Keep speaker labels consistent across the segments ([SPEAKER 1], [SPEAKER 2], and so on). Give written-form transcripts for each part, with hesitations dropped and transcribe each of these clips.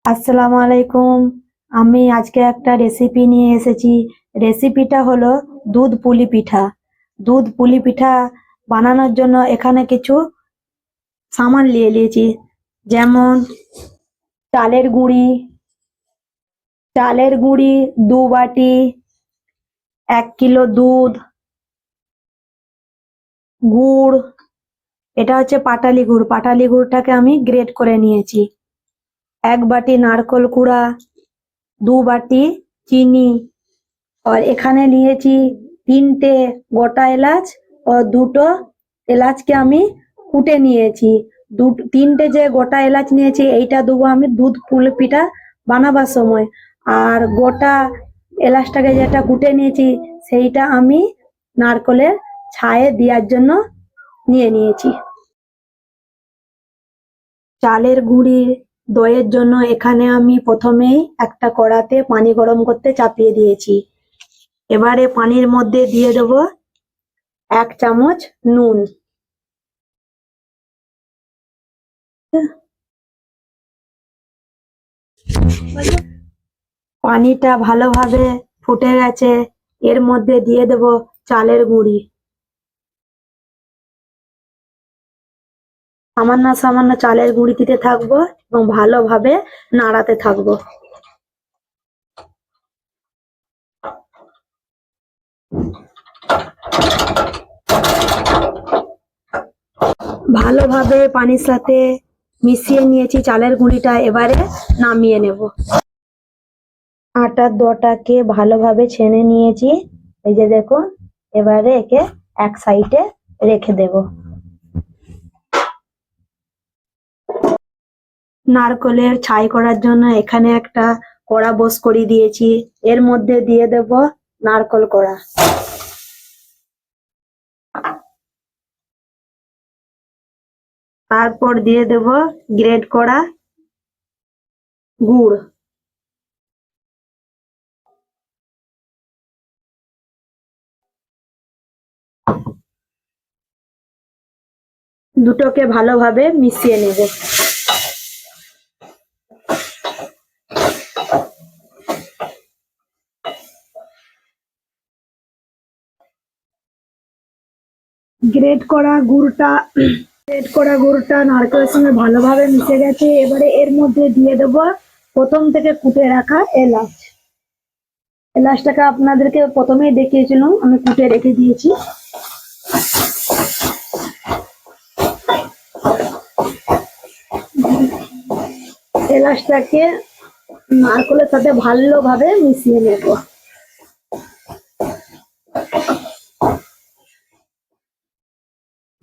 [SPEAKER 1] আসসালামু আলাইকুম। আমি আজকে একটা রেসিপি নিয়ে এসেছি। রেসিপিটা হলো দুধ পুলি পিঠা। দুধ পুলি পিঠা বানানোর জন্য এখানে কিছু সামান নিয়ে নিয়েছি। যেমন চালের গুঁড়ি, চালের গুঁড়ি 2 বাটি, 1 কিলো দুধ, গুড়, এটা হচ্ছে পাটালি গুড়। পাটালি গুড়টাকে আমি গ্রেট করে নিয়েছি। 1 বাটি নারকোল কুড়া, 2 বাটি চিনি, আর এখানে নিয়েছি 3টে গোটা এলাচ ও 2টো এলাচকে আমি কুটে নিয়েছি। 3টে যে গোটা এলাচ নিয়েছি এইটা দেবো আমি দুধ পুলি পিঠা বানাবার সময়। আর গোটা এলাচটাকে যেটা কুটে নিয়েছি সেইটা আমি নারকলের ছায়ে দেওয়ার জন্য নিয়ে নিয়েছি। চালের গুঁড়ির দইয়ের জন্য এখানে আমি প্রথমেই একটা কড়াতে পানি গরম করতে চাপিয়ে দিয়েছি। এবারে পানির মধ্যে দিয়ে দেবো 1 চামচ নুন। পানিটা ভালোভাবে ফুটে গেছে, এর মধ্যে দিয়ে দেবো চালের গুঁড়ি। সামান্য সামান্য চালের গুঁড়ি দিতে থাকবো এবং ভালোভাবে নাড়াতে থাকবো। ভালোভাবে পানির সাথে মিশিয়ে নিয়েছি চালের গুঁড়িটা, এবারে নামিয়ে নেব। আটার দোটাকে ভালোভাবে ছেনে নিয়েছি, এই যে দেখুন। এবারে একে এক সাইডে রেখে দেব। নারকলের ছাই করার জন্য এখানে একটা কড়া বস করে দিয়েছি, এর মধ্যে দিয়ে দেব নারকল কোড়া। তারপর দিয়ে দেব গ্রেট করা গুড়। দুটোকে ভালোভাবে মিশিয়ে নেব। গ্রেট করা গুড়টা নারকেলের সঙ্গে ভালোভাবে মিশে গেছে। এবারে এর মধ্যে দিয়ে দেব প্রথম থেকে কুটে রাখা এলাচ। এলাচটাকে আপনাদেরকে প্রথমেই দেখিয়েছিলাম, আমি কুটে রেখে দিয়েছি। এলাচটাকে নারকেলের সাথে ভালোভাবে মিশিয়ে নেব।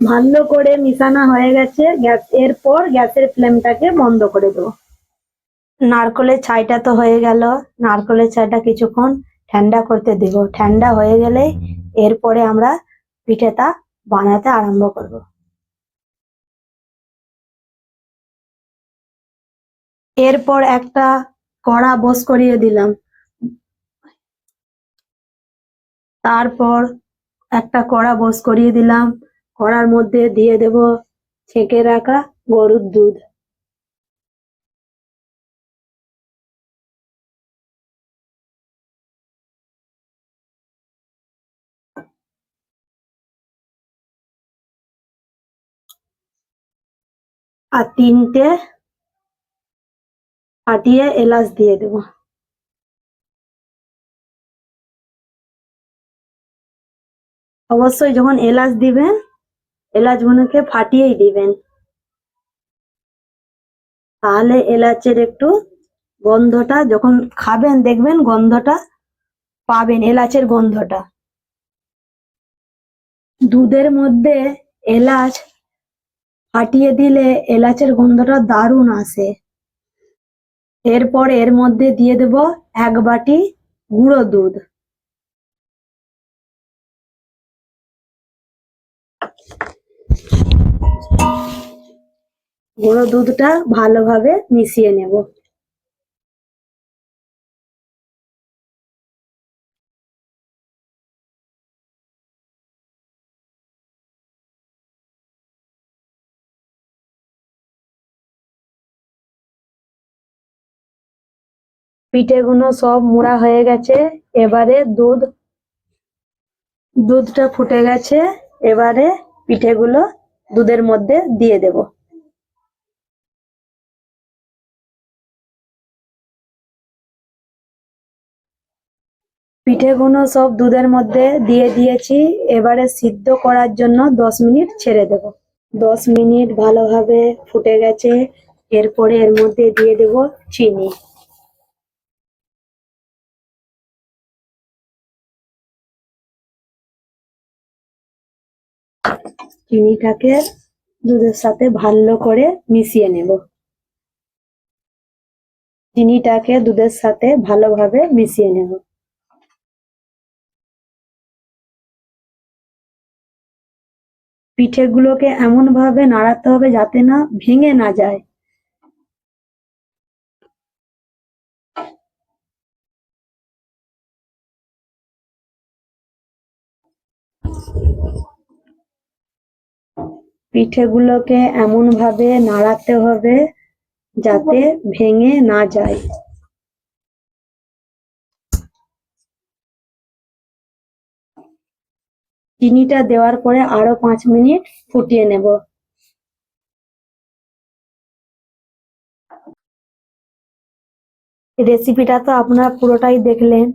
[SPEAKER 1] ভালো করে মিশানো হয়ে গেছে, এরপর গ্যাসের ফ্লেমটাকে বন্ধ করে দেবো। নারকলের ছাইটা তো হয়ে গেল। নারকলের ছাইটা কিছুক্ষণ ঠান্ডা করতে দেব। ঠান্ডা হয়ে গেলে এরপরে আমরা পিঠেটা বানাতে আরম্ভ করব। এরপর একটা কড়া বস করিয়ে দিলাম। তারপর একটা কড়া বস করিয়ে দিলাম। কড়ার মধ্যে দিয়ে দেব ছেঁকে রাখা গরুর দুধ। আর 3টে ফাটিয়ে এলাচ দিয়ে দেব। অবশ্যই যখন এলাচ দিবেন, এলাচগুলোকে ফাটিয়েই দিবেন, তাহলে এলাচের একটু গন্ধটা যখন খাবেন দেখবেন গন্ধটা পাবেন, এলাচের গন্ধটা। দুধের মধ্যে এলাচ ফাটিয়ে দিলে এলাচের গন্ধটা দারুণ আসে। এরপর এর মধ্যে দিয়ে দেব 1 বাটি গুঁড়ো দুধ। গুঁড়ো দুধটা ভালোভাবে মিশিয়ে নেব। পিঠেগুলো সব মোড়া হয়ে গেছে। এবারে দুধটা ফুটে গেছে। এবারে পিঠেগুলো দুধের মধ্যে দিয়ে দেব। পিঠেগুলো সব দুধের মধ্যে দিয়ে দিয়েছি। এবারে সিদ্ধ করার জন্য 10 মিনিট ছেড়ে দেব। 10 মিনিট ভালোভাবে ফুটে গেছে। এরপরে এর মধ্যে দিয়ে দেব চিনি। চিনিটাকে দুধের সাথে ভালো করে মিশিয়ে নেব। চিনিটাকে দুধের সাথে ভালোভাবে মিশিয়ে নেব। পিঠেগুলোকে এমন ভাবে নাড়াতে হবে যাতে না ভেঙে না যায়। পিঠেগুলোকে এমন ভাবে নাড়াতে হবে যাতে ভেঙে না যায়। চিনিটা দেওয়ার পরে আরো 5 মিনিট ফুটিয়ে নেব। রেসিপিটা তো আপনারা পুরোটাই দেখলেন।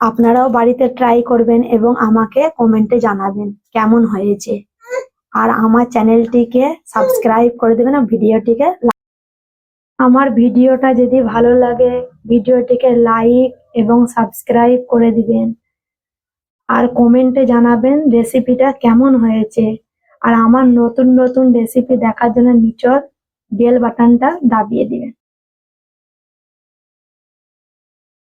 [SPEAKER 1] আপনারাও বাড়িতে ট্রাই করবেন এবং আমাকে কমেন্টে জানাবেন কেমন হয়েছে। আর আমার চ্যানেলটিকে সাবস্ক্রাইব করে দেবেন আর ভিডিওটিকে আমার ভিডিওটা যদি ভালো লাগে ভিডিওটিকে লাইক এবং সাবস্ক্রাইব করে দিবেন। আর কমেন্টে জানাবেন রেসিপিটা কেমন হয়েছে। আর আমার নতুন নতুন রেসিপি দেখার জন্য নিচের বেল বাটনটা দাবিয়ে দিবেন।